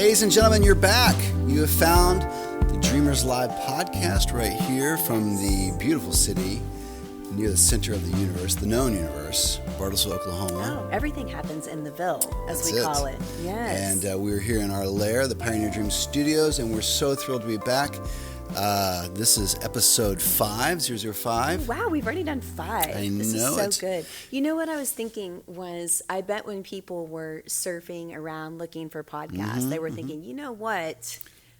Ladies and gentlemen, you're back. You have found the Dreamers Live podcast right here from the beautiful city near the center of the universe, the known universe, Bartlesville, Oklahoma. Oh, everything happens in the Ville, as That's we call it. And Yes. we're here in our lair, the Pioneer Dream Studios, and we're so thrilled to be back. This is episode 5. Wow, we've already done 5. I This know is it. so good. You know what I was thinking was, I bet when people were surfing around looking for podcasts, they were thinking, you know what?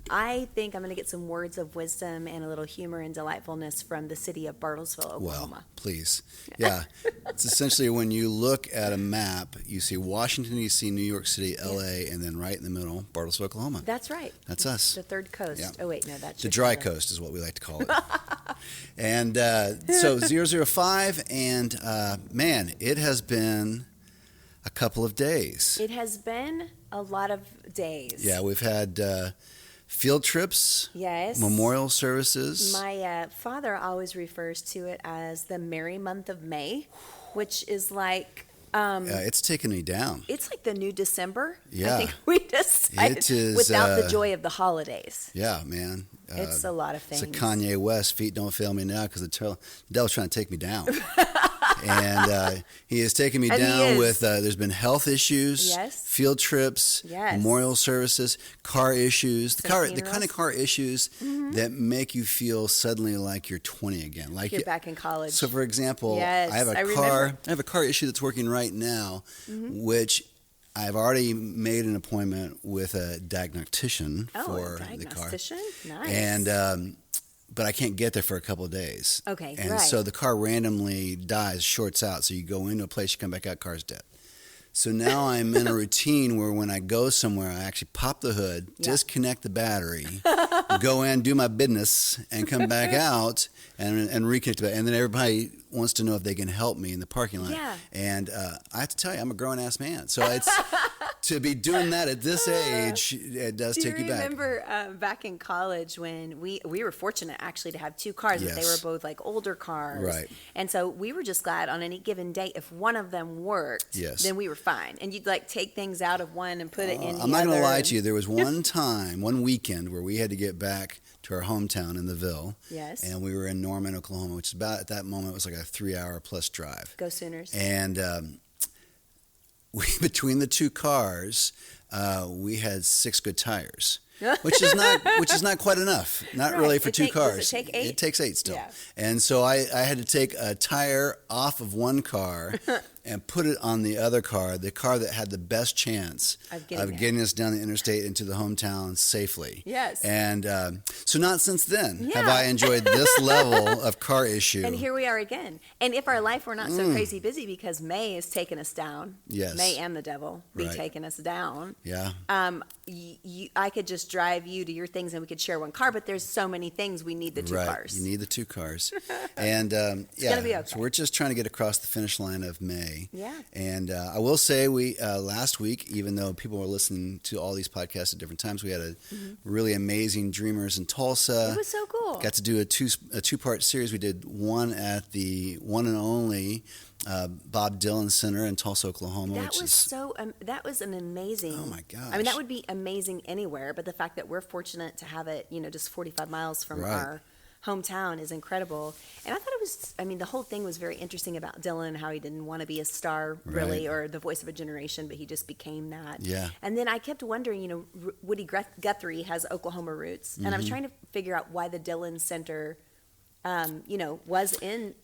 I think I'm going to get some words of wisdom and a little humor and delightfulness from the city of Bartlesville, Oklahoma. Well, please. Yeah. It's essentially when you look at a map, you see Washington, D.C., New York City, L.A., and then right in the middle, Bartlesville, Oklahoma. That's right. That's us. The third coast. Yeah. Oh, wait, no, that's The dry coast is what we like to call it. And so 005, and man, it has been a couple of days. It has been a lot of days. Yeah, we've had field trips, Yes. memorial services. My father always refers to it as the merry month of May, which is like It's taken me down. it's like the new December. Yeah. I think we decided It is, without the joy of the holidays. Yeah, man. It's a lot of things. It's a Kanye West, feet don't fail me now, because the devil's trying to take me down. And he has taken me And he down is. with, there's been health issues, Yes. field trips, Yes. memorial services, car issues, the Some kind of funerals. car issues that make you feel suddenly like you're 20 again. Like You're back in college. So, for example, Yes, I have I a remember. car issue that's working right now, which I've already made an appointment with a diagnostician for a the car. diagnostician? Nice. And but I can't get there for a couple of days. Okay, And right. so the car randomly dies, shorts out. So you go into a place, you come back out, car's dead. So now I'm in a routine where when I go somewhere, I actually pop the hood, disconnect the battery, go in, do my business, and come back out and reconnect it. And then everybody wants to know if they can help me in the parking lot. Yeah. And I have to tell you, I'm a grown-ass man. So it's to be doing that at this age, it does Do take you you back. remember back in college when we were fortunate actually to have 2 cars, but they Yes. were both like older cars. Right. And so we were just glad on any given day if one of them worked, Yes. then we were fine. And you'd like take things out of one and put it in the other. I'm not going to lie to you. There was one weekend where we had to get back to our hometown in the Ville. Yes. And we were in Norman, Oklahoma, which is about, at that moment, it was like a 3-hour plus drive. Go Sooners. And between the 2 cars, we had 6 good tires. which is not quite enough. Not Right. really for It 2 does cars. it take 8? It takes 8 still. Yeah. And so I had to take a tire off of one car and put it on the other car, the car that had the best chance Of of getting us down the interstate into the hometown safely. Yes. And so not since then have Yeah. I enjoyed this level of car issue. And here we are again. And if our life were not so crazy busy because May is taking us down, Yes. May and the devil be Right. taking us down. Yeah. I could just drive you to your things and we could share one car, but there's so many things we need the 2 Right. cars. You need the 2 cars. And yeah, gonna be okay. so we're just trying to get across the finish line of May. Yeah. And I will say we last week, even though people were listening to all these podcasts at different times, we had a really amazing Dreamers in Tulsa. It was so cool. Got to do a 2-part series. We did one at the one and only Bob Dylan Center in Tulsa, Oklahoma. That which was is, so. That was an amazing. Oh, my I mean, gosh. that would be amazing anywhere, but the fact that we're fortunate to have it, just 45 miles from Right. our hometown is incredible. And I thought it was. I mean, the whole thing was very interesting about Dylan, how he didn't want to be a star really, Right. or the voice of a generation, but he just became that. Yeah. And then I kept wondering, Woody Guthrie has Oklahoma roots, and I was trying to figure out why the Dylan Center. Was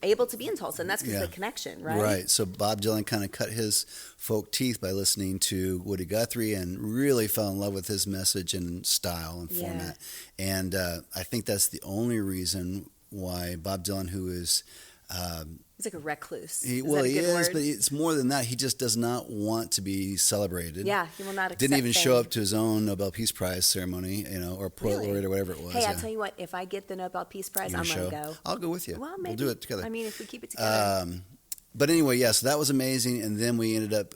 able to be in Tulsa, and that's because of the connection, right? Right. So Bob Dylan kind of cut his folk teeth by listening to Woody Guthrie and really fell in love with his message and style and Yeah. format. And I think that's the only reason why Bob Dylan, who is He's like a recluse. he Is well that a he good is, word? but it's more than that. He just does not want to be celebrated. Yeah, he will not accept Didn't even show fame. up to his own Nobel Peace Prize ceremony, or poet Really? laureate or whatever it was. Hey, yeah. I'll tell you what, if I get the Nobel Peace Prize, You I'm gonna going to show? go. I'll go with you. Well, maybe. We'll do it together. I mean, if we keep it together. But anyway, yeah, so that was amazing. And then we ended up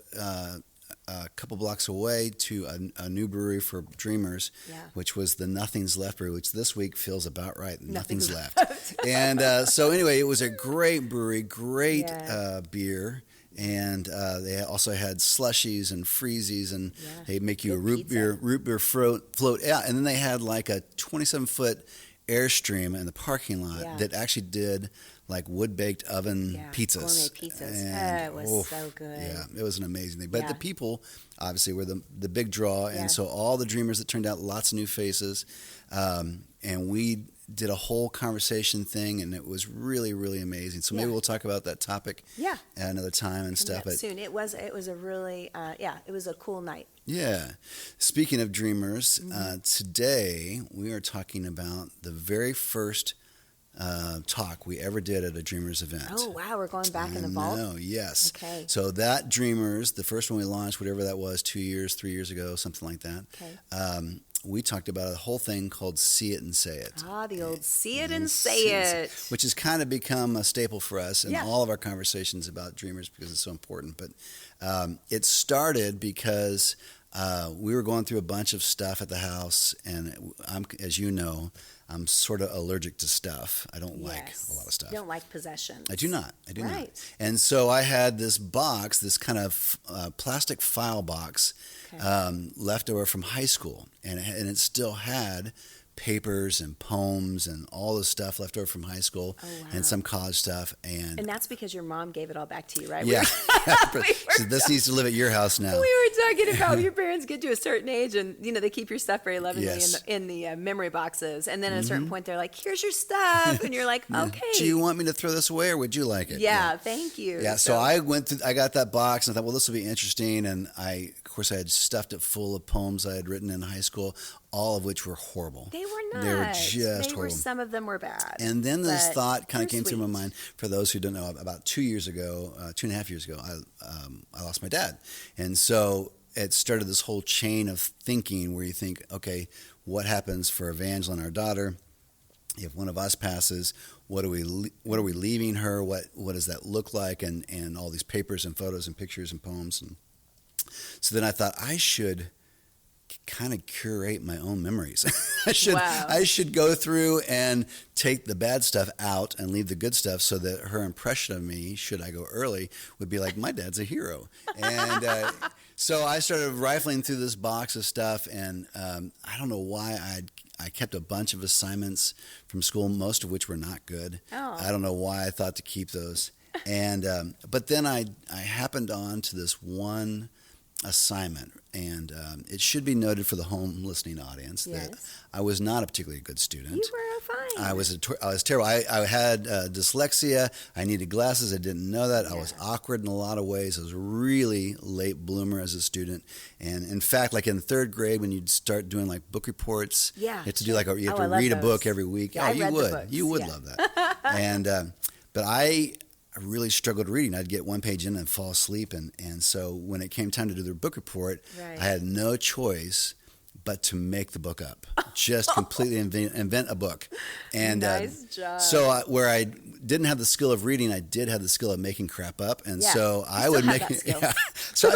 a couple blocks away to a new brewery for Dreamers, Yeah. which was the Nothing's Left Brewery, which this week feels about right. Nothing's Nothing's Left. And so anyway, it was a great brewery, great Yeah. beer. and they also had slushies and freezies, and they make you Good a root beer float. Yeah, and then they had like a 27-foot Airstream in the parking lot that actually did like wood-baked oven pizzas. Gourmet pizzas. And, it was so good. Yeah, it was an amazing thing. But the people obviously were the big draw, and so all the dreamers that turned out, lots of new faces, and we did a whole conversation thing, and it was really, really amazing. So maybe we'll talk about that topic at another time and stuff. But soon. It was a really it was a cool night. Yeah. Speaking of dreamers, today we are talking about the very first talk we ever did at a Dreamers event. Oh, wow. We're going back in the vault? No, yes. Okay. So that Dreamers, the first one we launched, whatever that was, 2 years, 3 years ago, something like that. Okay. We talked about a whole thing called See It and Say It. Ah, the old See It and Say It. Which has kind of become a staple for us in all of our conversations about dreamers because it's so important. But it started because we were going through a bunch of stuff at the house, and as you know, I'm sort of allergic to stuff. I don't like a lot of stuff. You don't like possessions. I do not. I do not. Right. And so I had this box, this kind of plastic file box left over from high school, and it still had papers and poems and all the stuff left over from high school and some college stuff. And that's because your mom gave it all back to you, right? Yeah. So this needs to live at your house now. We were talking about your parents get to a certain age, and they keep your stuff very lovingly in the memory boxes. And then at a certain point, they're like, "Here's your stuff," and you're like, "Okay." Do you want me to throw this away, or would you like it? Yeah, thank you. Yeah. So I went through. I got that box, and I thought, well, this will be interesting. And of course, I had stuffed it full of poems I had written in high school, all of which were horrible. They were not. They were just horrible. Some of them were bad. And then this thought kind of came through my mind. For those who don't know, about 2 years ago, 2.5 years ago, I lost my dad. And so it started this whole chain of thinking where you think, okay, what happens for Evangeline, our daughter? If one of us passes, what are we leaving her? What does that look like? And all these papers and photos and pictures and poems. And so then I thought I should kind of curate my own memories. I should go through and take the bad stuff out and leave the good stuff, so that her impression of me, should I go early, would be like, my dad's a hero. And so I started rifling through this box of stuff, and I don't know why I kept a bunch of assignments from school, most of which were not good. I don't know why I thought to keep those. And but then I happened on to this one assignment, and it should be noted for the home listening audience that I was not a particularly good student. You were fine. I was terrible. I had dyslexia. I needed glasses. I didn't know that. I was awkward in a lot of ways. I was a really late bloomer as a student. And in fact, like in third grade, when you'd start doing like book reports, you have to do you have to read a book every week. Yeah, you would love that. And but I really struggled reading. I'd get one page in and fall asleep. And so when it came time to do the book report, I had no choice but to make the book up, just completely invent a book. And nice job. So where I didn't have the skill of reading, I did have the skill of making crap up. And so I would make it. Yeah. So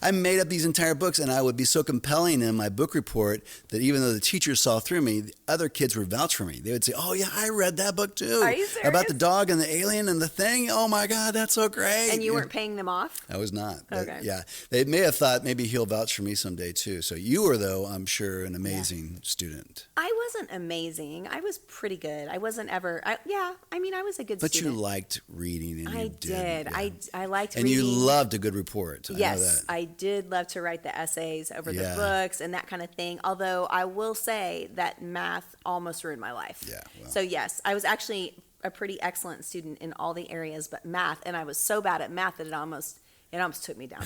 I made up these entire books, and I would be so compelling in my book report that even though the teachers saw through me, the other kids would vouch for me. They would say, "Oh yeah, I read that book too." Are you serious? About the dog and the alien and the thing. Oh my God, that's so great. And you weren't paying them off? I was not. Okay. Yeah. They may have thought maybe he'll vouch for me someday too. So you were, though, I'm sure, an amazing student. I wasn't amazing. I was pretty good. I wasn't ever. I was a good student. But you liked reading, and I you did. Yeah. I liked and reading. And you loved a good report. Yes, I did love to write the essays over the books and that kind of thing. Although I will say that math almost ruined my life. Yeah. Well. So yes, I was actually a pretty excellent student in all the areas but math, and I was so bad at math that it almost took me down.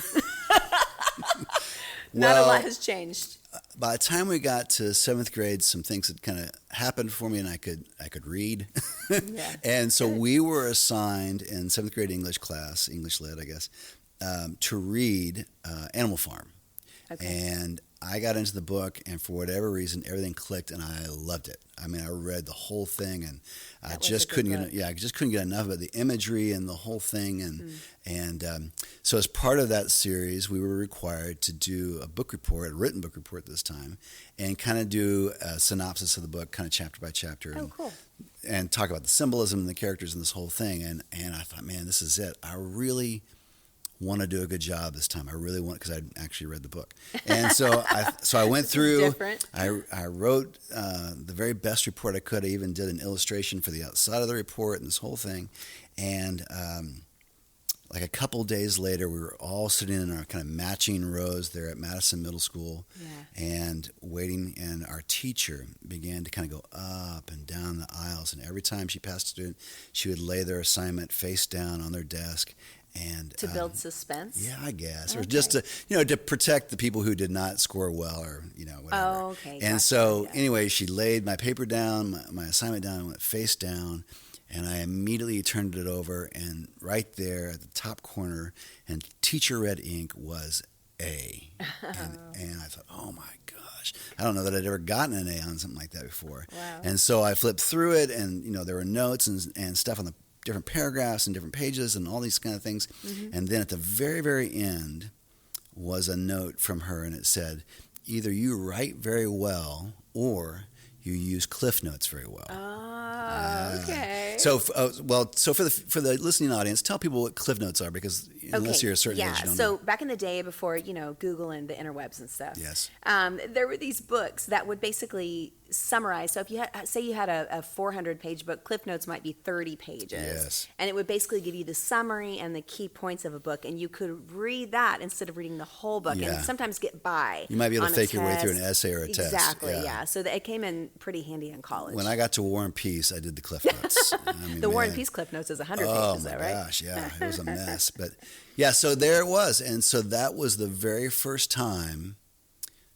Not a lot has changed. By the time we got to 7th grade, some things had kind of happened for me, and I could read. And so we were assigned in 7th grade English class, English lit, I guess, to read Animal Farm. Okay. And I got into the book, and for whatever reason, everything clicked, and I loved it. I mean, I read the whole thing, and I just couldn't get enough of it. The imagery and the whole thing, and so as part of that series, we were required to do a book report, a written book report this time, and kind of do a synopsis of the book, kind of chapter by chapter. Oh, cool. And talk about the symbolism and the characters and this whole thing, and I thought, man, this is it. I really want to do a good job this time. I really want, because I'd actually read the book. And so I went through, different. I wrote the very best report I could. I even did an illustration for the outside of the report and this whole thing. And like a couple days later, we were all sitting in our kind of matching rows there at Madison Middle School and waiting. And our teacher began to kind of go up and down the aisles. And every time she passed a student, she would lay their assignment face down on their desk. And To build suspense? yeah, I guess, Okay. or just to protect the people who did not score well, or whatever. Oh, okay. And Gotcha, so yeah. anyway, she laid my paper down, my assignment down, and went face down, and I immediately turned it over, and right there at the top corner, in teacher red ink, was A. And I thought, oh my gosh, I don't know that I'd ever gotten an A on something like that before. Wow. And so I flipped through it, and there were notes and stuff on the different paragraphs and different pages and all these kind of things. And then at the very, very end was a note from her, and it said, either you write very well or you use Cliff Notes very well. Oh, okay. So, so for the listening audience, tell people what Cliff Notes are, because unless you're a certain age, you don't so know. back in the day before, Google and the interwebs and stuff. Yes. There were these books that would basically summarize. So if you had a 400-page book, Cliff Notes might be 30 pages. Yes. And it would basically give you the summary and the key points of a book, and you could read that instead of reading the whole book, Yeah. and sometimes get by. You might be able on to a fake your way through an test. essay or a test. Exactly. Yeah. Yeah. So it came in pretty handy in college. When I got to War and Peace, I did the Cliff Notes. I mean, the War and man. Peace Cliff Notes is 100 Oh pages, my though, right? gosh, yeah, it was a mess. But yeah, so there it was, and so that was the very first time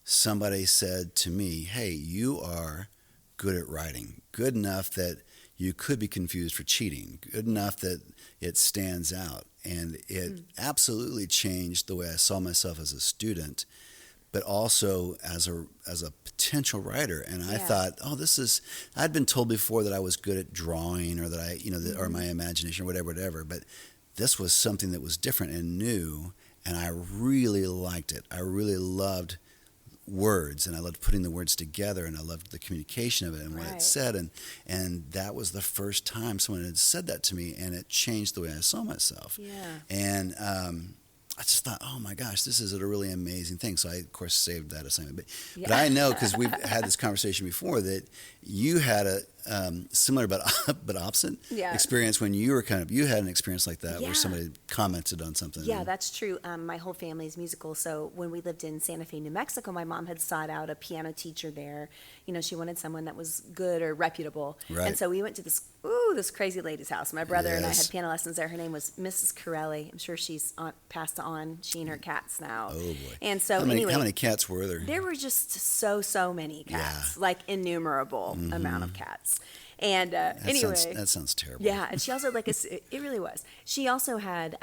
somebody said to me, "Hey, you are good at writing, good enough that you could be confused for cheating, good enough that it stands out," and it absolutely changed the way I saw myself as a student, but also as a potential writer. And I Yeah. thought, oh, I'd been told before that I was good at drawing, or that I, or my imagination, or whatever. But this was something that was different and new, and I really liked it. I really loved words, and I loved putting the words together, and I loved the communication of it and what it Right. said. And that was the first time someone had said that to me, and it changed the way I saw myself. Yeah. And I just thought, oh my gosh, this is a really amazing thing. So I, of course, saved that assignment. But I know, because we've had this conversation before, that you had a similar but opposite Yeah. experience when you had an experience like that, Yeah. where somebody commented on something. Yeah, that's true. My whole family is musical. So when we lived in Santa Fe, New Mexico, my mom had sought out a piano teacher there. She wanted someone that was good or reputable. Right. And so we went to this crazy lady's house. My brother and I Yes. had piano lessons there. Her name was Mrs. Corelli. I'm sure she's passed on. She and her cats now. Oh boy. And so how many anyway, cats were there? there were just so many cats, like innumerable amount of cats. And anyway, that sounds terrible. yeah, and she also it really was. She also had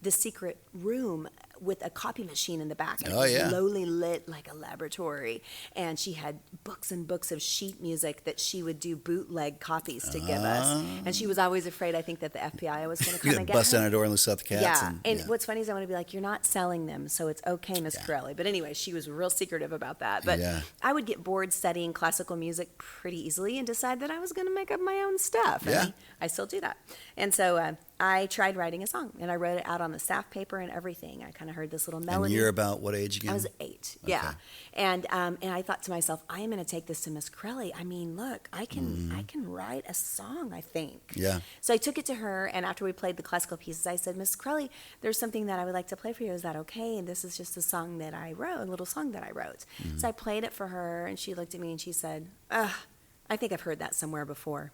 the secret room with a copy machine in the back. And Oh, it was yeah. lowly lit like a laboratory, and she had books and books of sheet music that she would do bootleg copies to give us. And she was always afraid, I think, that the FBI was going to come You and get bust her. down her door and loose out the cats. Yeah, and yeah. what's funny is I want to be like, you're not selling them, so it's okay, Miss Corelli. But anyway, she was real secretive about that. But Yeah. I would get bored studying classical music pretty easily and decide that I was going to make up my own stuff. And Yeah. I still do that. And so I tried writing a song, and I wrote it out on the staff paper and everything. I kind of heard this little melody. And you're about what age again? I was 8, yeah. And I thought to myself, I am going to take this to Miss Corelli. I mean, look, I can write a song, I think. Yeah. So I took it to her, and after we played the classical pieces, I said, Miss Corelli, there's something that I would like to play for you. Is that okay? And this is just a song that I wrote, a little song that I wrote. So I played it for her, and she looked at me and she said, I think I've heard that somewhere before.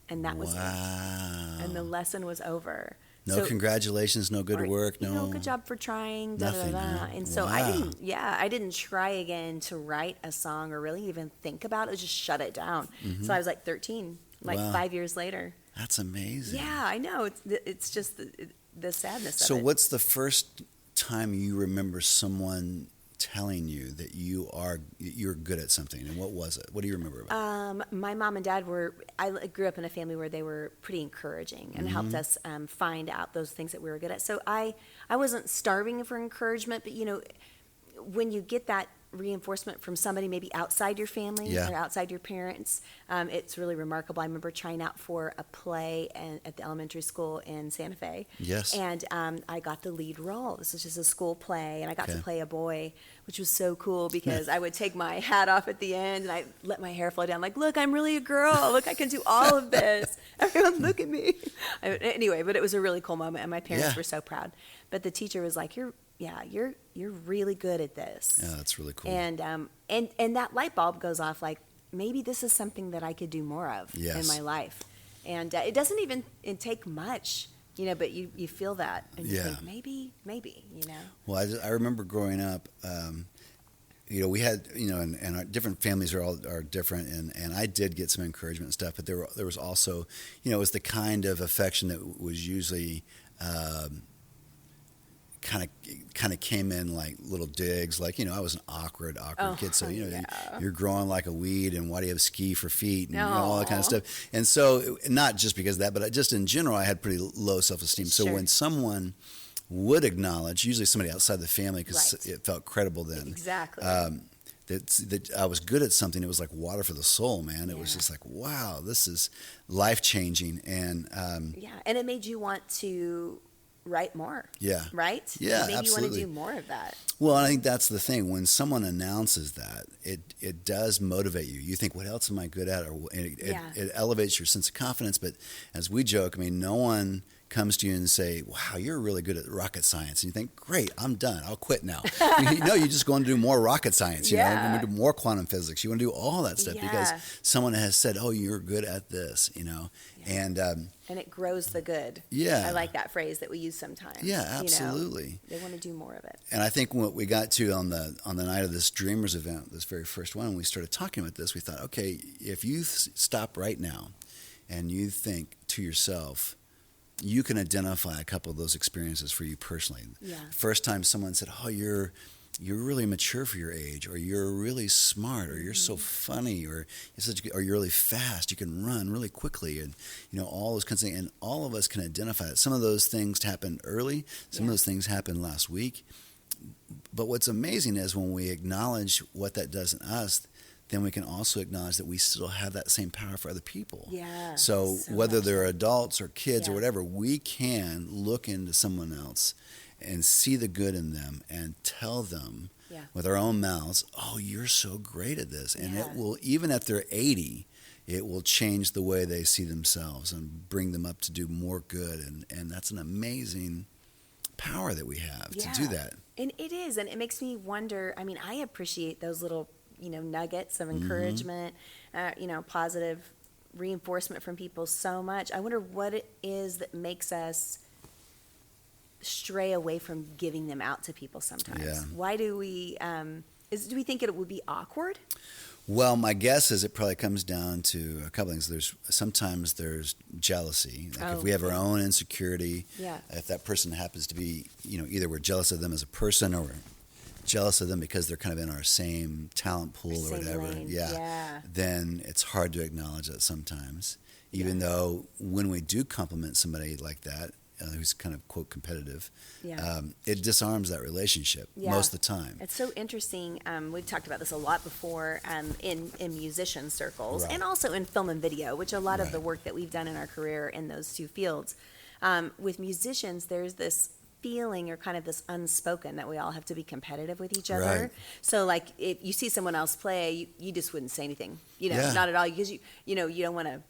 And that was it. Wow. And the lesson was over. No So- congratulations, no good or, work, no. good job for trying, Nothing, huh? And so Wow. I didn't try again to write a song or really even think about it, just shut it down. So I was like 13, like Wow. 5 years later. That's amazing. Yeah, I know. It's just the sadness So of it. what's the first time you remember someone telling you that you're good at something, and what was it? What do you remember about it? My mom and dad I grew up in a family where they were pretty encouraging and helped us find out those things that we were good at. So I wasn't starving for encouragement, but when you get that reinforcement from somebody maybe outside your family Yeah. or outside your parents, it's really remarkable. I remember trying out for a play at the elementary school in Santa Fe. Yes. And I got the lead role. This was just a school play, and I got to Okay. play a boy, which was so cool because I would take my hat off at the end and I let my hair flow down. Like, look, I'm really a girl. Look, I can do all of this. Everyone, look at me. Anyway, but it was a really cool moment, and my parents Yeah. were so proud. But the teacher was like, "You're really good at this." Yeah, that's really cool. And that light bulb goes off. Like, maybe this is something that I could do more of in Yes. my life. And it doesn't even take much, but you feel that, and you Yeah. think maybe, Well, I remember growing up, we had, and our different families are different, and I did get some encouragement and stuff, but there was also, it was the kind of affection that was usually kind of came in like little digs, like, I was an awkward kid, so yeah. you're growing like a weed, and why do you have ski for feet, and all that kind of Aw. stuff. And so, not just because of that, but just in general, I had pretty low self-esteem. So Sure. when someone would acknowledge, usually somebody outside the family, because Right. it felt credible then, Exactly. that I was good at something, it was like water for the soul, man. It was Yeah. just like, wow, this is life-changing. And Yeah, and it made you want to write more. Yeah. Right? Yeah, It made you want absolutely. to do more of that. well, I think that's the thing. When someone announces that, it does motivate you. You think, what else am I good at? Or Yeah. it elevates your sense of confidence. But as we joke, no one comes to you and say, wow, you're really good at rocket science. And you think, great, I'm done. I'll quit now. You just go and do more rocket science. You Yeah. want to do more quantum physics. You want to do all that stuff because Yeah. someone has said, oh, you're good at this, And And it grows the good. Yeah. I like that phrase that we use sometimes. yeah, absolutely. They want to do more of it. And I think what we got to on the night of this Dreamers event, this very first one, when we started talking about this, we thought, okay, if you stop right now and you think to yourself, you can identify a couple of those experiences for you personally. Yeah. First time someone said, oh, you're really mature for your age, or you're really smart, or you're so funny, or you're really fast, you can run really quickly, and all those kinds of things. And all of us can identify it. Some of those things happened early, some of Yeah. those things happened last week. But what's amazing is when we acknowledge what that does in us, then we can also acknowledge that we still have that same power for other people. Yeah. So whether much they're adults or kids or Yeah. whatever, we can look into someone else and see the good in them and tell them Yeah. with our own mouths, oh, you're so great at this. And Yeah. it will, even if they're 80, it will change the way they see themselves and bring them up to do more good. And that's an amazing power that we have to do Yeah. that. And it is, and it makes me wonder. I mean, I appreciate those little, nuggets of Mm-hmm. encouragement, positive reinforcement from people so much. I wonder what it is that makes us stray away from giving them out to people sometimes. Yeah. Why do we? Do we think it would be awkward? Well, my guess is it probably comes down to a couple things. Sometimes there's jealousy. Like if we have our yeah. own insecurity, Yeah. if that person happens to be, either we're jealous of them as a person or we're jealous of them because they're kind of in our same talent pool or Same whatever. lane. Yeah. Yeah. Then it's hard to acknowledge that sometimes. Even though when we do compliment somebody like that, who's kind of quote competitive, Yeah. it disarms that relationship Yeah. most of the time. It's so interesting. We've talked about this a lot before in musician circles Right. and also in film and video, which a lot of Right. the work that we've done in our career in those two fields. With musicians, there's this feeling or kind of this unspoken that we all have to be competitive with each other. Right. So like if you see someone else play, you just wouldn't say anything, Yeah. not at all, because you don't want to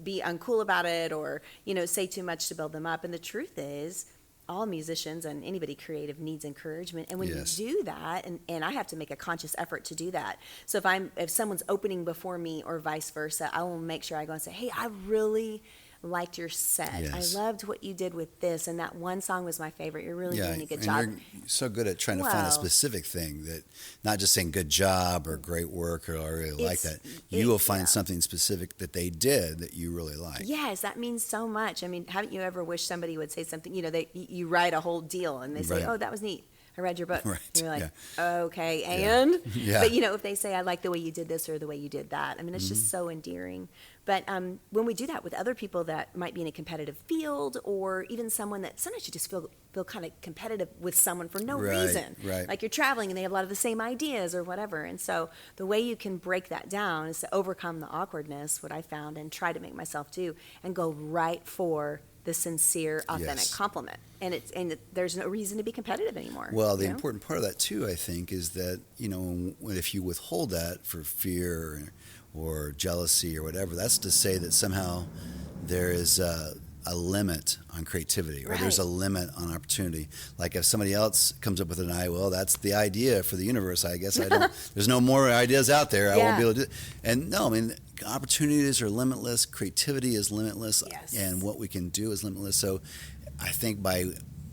be uncool about it or, say too much to build them up. And the truth is, all musicians and anybody creative needs encouragement. And when Yes. you do that, and I have to make a conscious effort to do that. So if someone's opening before me or vice versa, I will make sure I go and say, hey, I really liked your set. Yes. I loved what you did with this. And that one song was my favorite. You're really doing a good and job. you're so good at trying to find a Well- specific thing, that not just saying good job or great work or I really like It's- that. You will find yeah. something specific that they did that you really like. Yes, that means so much. I mean, haven't you ever wished somebody would say something, you write a whole deal and they say, Right. oh, that was neat. I read your book. Right, And you're like, yeah. okay, and? Yeah. But, if they say, I like the way you did this or the way you did that, I mean, it's just so endearing. But when we do that with other people that might be in a competitive field, or even someone that sometimes you just feel kind of competitive with someone for no reason. Right. Like you're traveling and they have a lot of the same ideas or whatever. And so the way you can break that down is to overcome the awkwardness, what I found, and try to make myself do, and go right for the sincere, authentic Yes. compliment. And there's no reason to be competitive anymore. Well, the important part of that too, I think, is that if you withhold that for fear or jealousy or whatever, that's to say that somehow there is a limit on creativity, or there's a limit on opportunity. Like if somebody else comes up with an idea, well, that's the idea for the universe. I guess I don't. There's no more ideas out there. I won't be able to do it. And no, I mean, opportunities are limitless. Creativity is limitless, Yes. and what we can do is limitless. So, I think by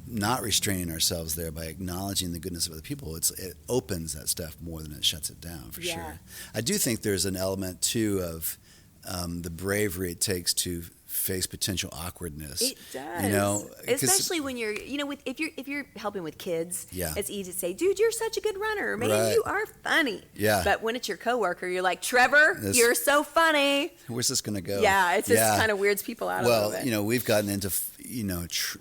not restraining ourselves there, by acknowledging the goodness of other people, it opens that stuff more than it shuts it down, for sure. I do think there's an element too of the bravery it takes to face potential awkwardness. It does. 'Cause especially when you're, if you're helping with kids, Yeah. it's easy to say, dude, you're such a good runner. Man, Right. you are funny. Yeah. But when it's your coworker, you're like, Trevor, This- you're so funny. where's this going to go? Yeah, it just kind of weirds people out a little bit. Well, we've gotten into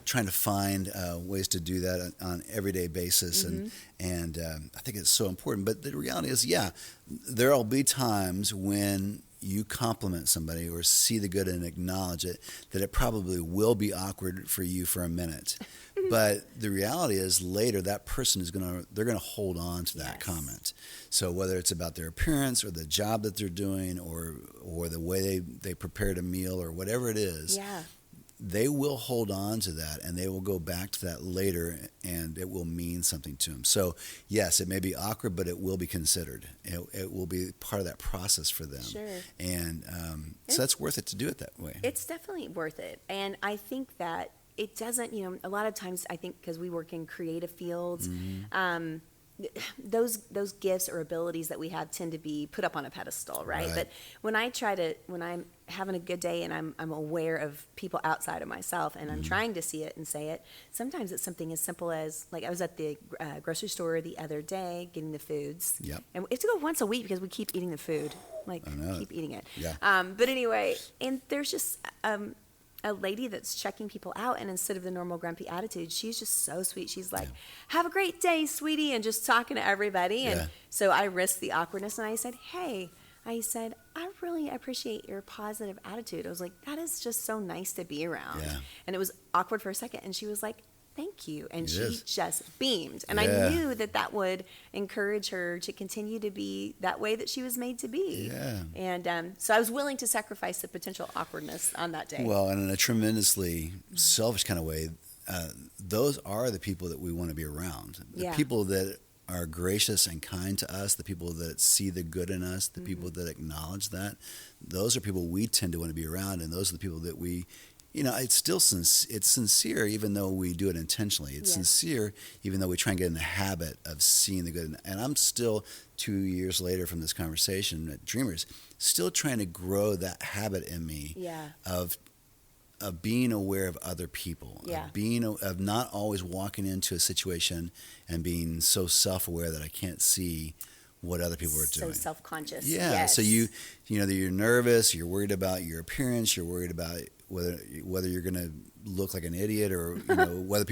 trying to find ways to do that on an everyday basis, and I think it's so important. But the reality is, there will be times when you compliment somebody or see the good and acknowledge it, that it probably will be awkward for you for a minute. But the reality is later that person they're going to hold on to that comment. So whether it's about their appearance or the job that they're doing or the way they prepared a meal or whatever it is, they will hold on to that, and they will go back to that later, and it will mean something to them. So, yes, it may be awkward, but it will be considered. It will be part of that process for them. Sure. And so that's worth it to do it that way. It's definitely worth it. And I think that it doesn't, a lot of times I think because we work in creative fields, those gifts or abilities that we have tend to be put up on a pedestal, right? But when I'm having a good day and I'm aware of people outside of myself and I'm trying to see it and say it, sometimes it's something as simple as, like, I was at the grocery store the other day getting the foods. Yep. And we have to go once a week because we keep eating the food. Like, keep eating it. Yeah. But anyway, and there's just a lady that's checking people out, and instead of the normal grumpy attitude, she's just so sweet. She's like, have a great day, sweetie, and just talking to everybody. And so I risked the awkwardness, and I said, hey, I really appreciate your positive attitude. I was like, that is just so nice to be around. Yeah. And it was awkward for a second, and she was like, thank you. And she just beamed. And Yeah. I knew that would encourage her to continue to be that way that she was made to be. Yeah. And so I was willing to sacrifice the potential awkwardness on that day. Well, and in a tremendously selfish kind of way, those are the people that we want to be around. The people that are gracious and kind to us, the people that see the good in us, the people that acknowledge that, those are people we tend to want to be around, and those are the people that we, it's still it's sincere even though we do it intentionally. It's sincere even though we try and get in the habit of seeing the good. And I'm still 2 years later from this conversation at Dreamers, still trying to grow that habit in me of being aware of other people, of not always walking into a situation and being so self-aware that I can't see what other people are doing. So self-conscious. Yeah. Yes. So that you're nervous, you're worried about your appearance, you're worried about whether you're going to look like an idiot, or whether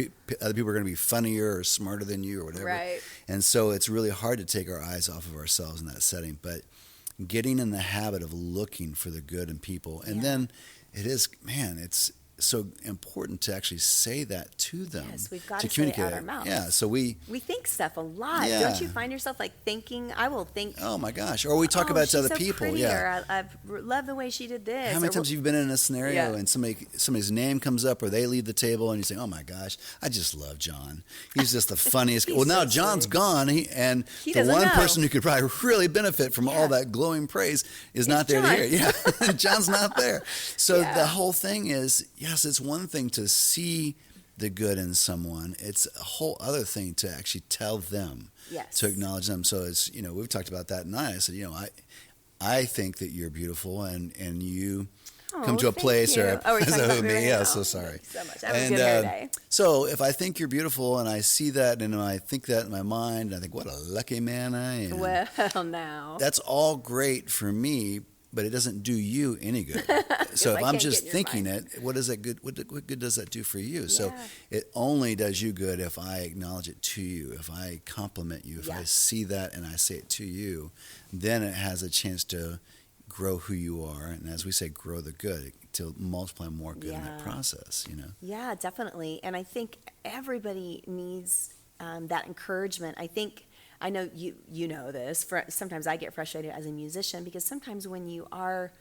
other people are going to be funnier or smarter than you or whatever. Right. And so it's really hard to take our eyes off of ourselves in that setting. But getting in the habit of looking for the good in people, and then it's so important to actually say that to them. Yes, we've got to to say it communicate out our mouths. Yeah, so we think stuff a lot. Yeah. Don't you find yourself like thinking, I will think, oh my gosh, or we talk about it to she's other so people. pretty, Yeah. or I love the way she did this. How many or times you've been in a scenario Yeah. and somebody's name comes up, or they leave the table, and you say, "Oh my gosh, I just love John. He's just the funniest." He's Well, now so John's sweet. gone, and He the doesn't one know. person who could probably really benefit from all that glowing praise is not there John. to hear it. Yeah, John's not there. So Yeah. the whole thing is, yes, it's one thing to see the good in someone. It's a whole other thing to actually tell them, Yes. to acknowledge them. So it's, we've talked about that tonight. I said, I think that you're beautiful, and you come to a thank place you. or Oh, we're talking about me right yeah, now. so sorry. Thank you so much. Have a good hair day. So if I think you're beautiful and I see that and I think that in my mind, I think, what a lucky man I am. Well, now. That's all great for me, but it doesn't do you any good. So if I'm just thinking it, what is that good? What good does that do for you? Yeah. So it only does you good if I acknowledge it to you, if I compliment you, if I see that and I say it to you, then it has a chance to grow who you are, and as we say, grow the good, to multiply more good in that process, you know? Yeah, definitely. And I think everybody needs that encouragement. I know you know this. Sometimes I get frustrated as a musician because sometimes when you are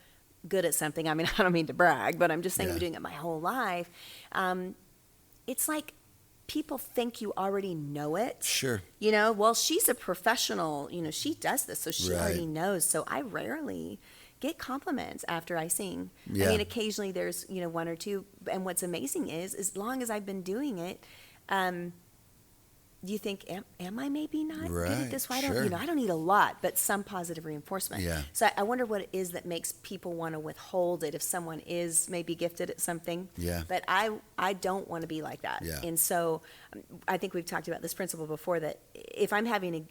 good at something, I mean, I don't mean to brag, but I'm just saying, I've been doing it my whole life. It's like people think you already know it. Sure. You know, well, she's a professional, you know, she does this, so she already knows. So I rarely get compliments after I sing. I mean, occasionally there's, you know, one or two. And what's amazing is, as long as I've been doing it, you think, am I maybe not good at this? Well, I don't need a lot, but some positive reinforcement. Yeah. So I wonder what it is that makes people want to withhold it if someone is maybe gifted at something. Yeah. But I don't want to be like that. Yeah. And so I think we've talked about this principle before, that if I'm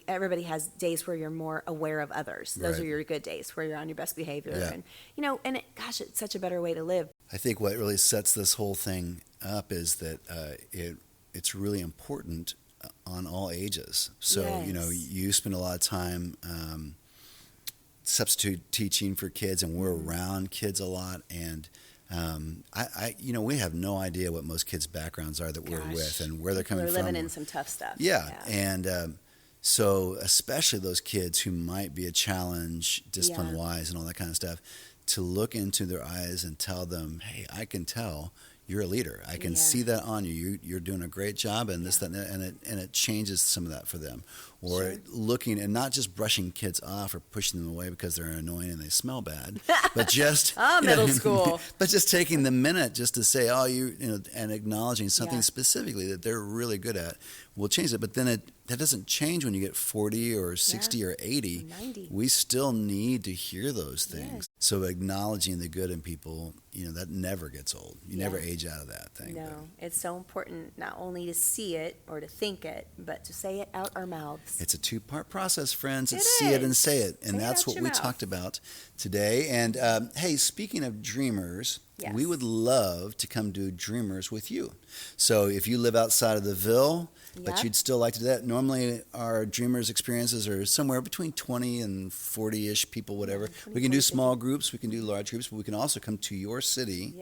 everybody has days where you're more aware of others. Those are your good days where you're on your best behavior. Yeah. And, you know, gosh, it's such a better way to live. I think what really sets this whole thing up is that it's really important on all ages. So, you know, you spend a lot of time substitute teaching for kids, and we're around kids a lot. And you know, we have no idea what most kids' backgrounds are that we're with and where they're coming from. They're living in some tough stuff. Yeah. And so especially those kids who might be a challenge discipline-wise and all that kind of stuff, to look into their eyes and tell them, hey, I can tell you're a leader. I can see that on you. You're doing a great job, and this, that, and it changes some of that for them. Or looking and not just brushing kids off or pushing them away because they're annoying and they smell bad, but just middle school. But just taking the minute just to say, you know, and acknowledging something specifically that they're really good at will change it. But then that doesn't change when you get 40 or 60 or 80. 90. We still need to hear those things. Yes. So acknowledging the good in people, you know, that never gets old. You never age out of that thing. No, it's so important not only to see it or to think it, but to say it out our mouths. It's a two-part process, friends. It's see it and say it. And that's what we talked about today. And hey, speaking of dreamers, we would love to come do Dreamers with you. So if you live outside of the Ville, but you'd still like to do that, normally our Dreamers experiences are somewhere between 20 and 40-ish people, whatever. We can do small groups, we can do large groups, but we can also come to your city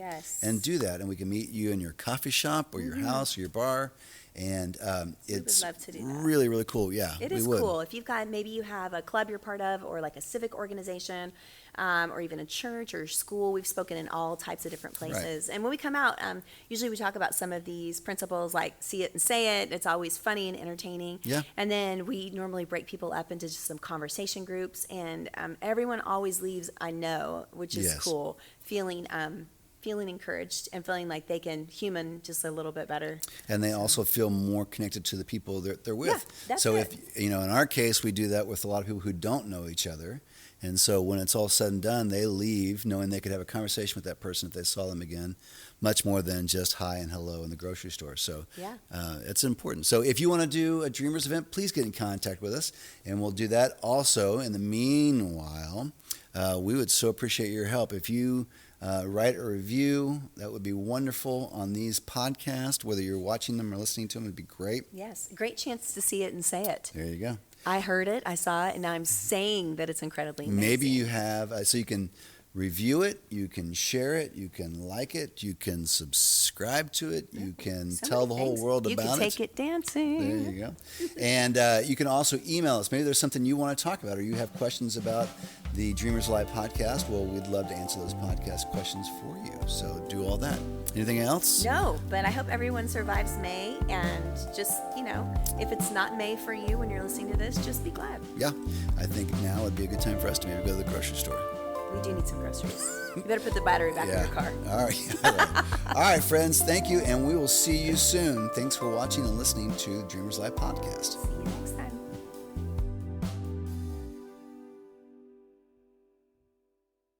and do that. And we can meet you in your coffee shop or your house or your bar. And it's really, really cool. Yeah, it is cool. If you've got, maybe you have a club you're part of, or like a civic organization, or even a church or school. We've spoken in all types of different places. And when we come out, usually we talk about some of these principles, like see it and say it. It's always funny and entertaining. Yeah. And then we normally break people up into just some conversation groups. And everyone always leaves, I know, which is cool, feeling encouraged and feeling like they can human just a little bit better. And they also feel more connected to the people they're with. Yeah, that's so it. If, you know, in our case, we do that with a lot of people who don't know each other. And so when it's all said and done, they leave knowing they could have a conversation with that person if they saw them again, much more than just hi and hello in the grocery store. So it's important. So if you want to do a Dreamers event, please get in contact with us, and we'll do that. Also, in the meanwhile, we would so appreciate your help. If you write a review, that would be wonderful on these podcasts, whether you're watching them or listening to them, it'd be great. Yes, great chance to see it and say it. There you go. I heard it, I saw it, and now I'm saying that it's incredibly amazing. Maybe you have, so you can review it, you can share it, you can like it, you can subscribe to it, you can tell the whole world about it. You can take it dancing. There you go. And you can also email us. Maybe there's something you want to talk about, or you have questions about the Dreamers Live podcast. Well, we'd love to answer those podcast questions for you. So do all that. Anything else? No, but I hope everyone survives May, and just, you know, if it's not May for you when you're listening to this, just be glad. Yeah, I think now would be a good time for us to maybe go to the grocery store. We do need some groceries. You better put the battery back in your car. All right. All right, friends. Thank you, and we will see you soon. Thanks for watching and listening to the Dreamers Live podcast. See you next time.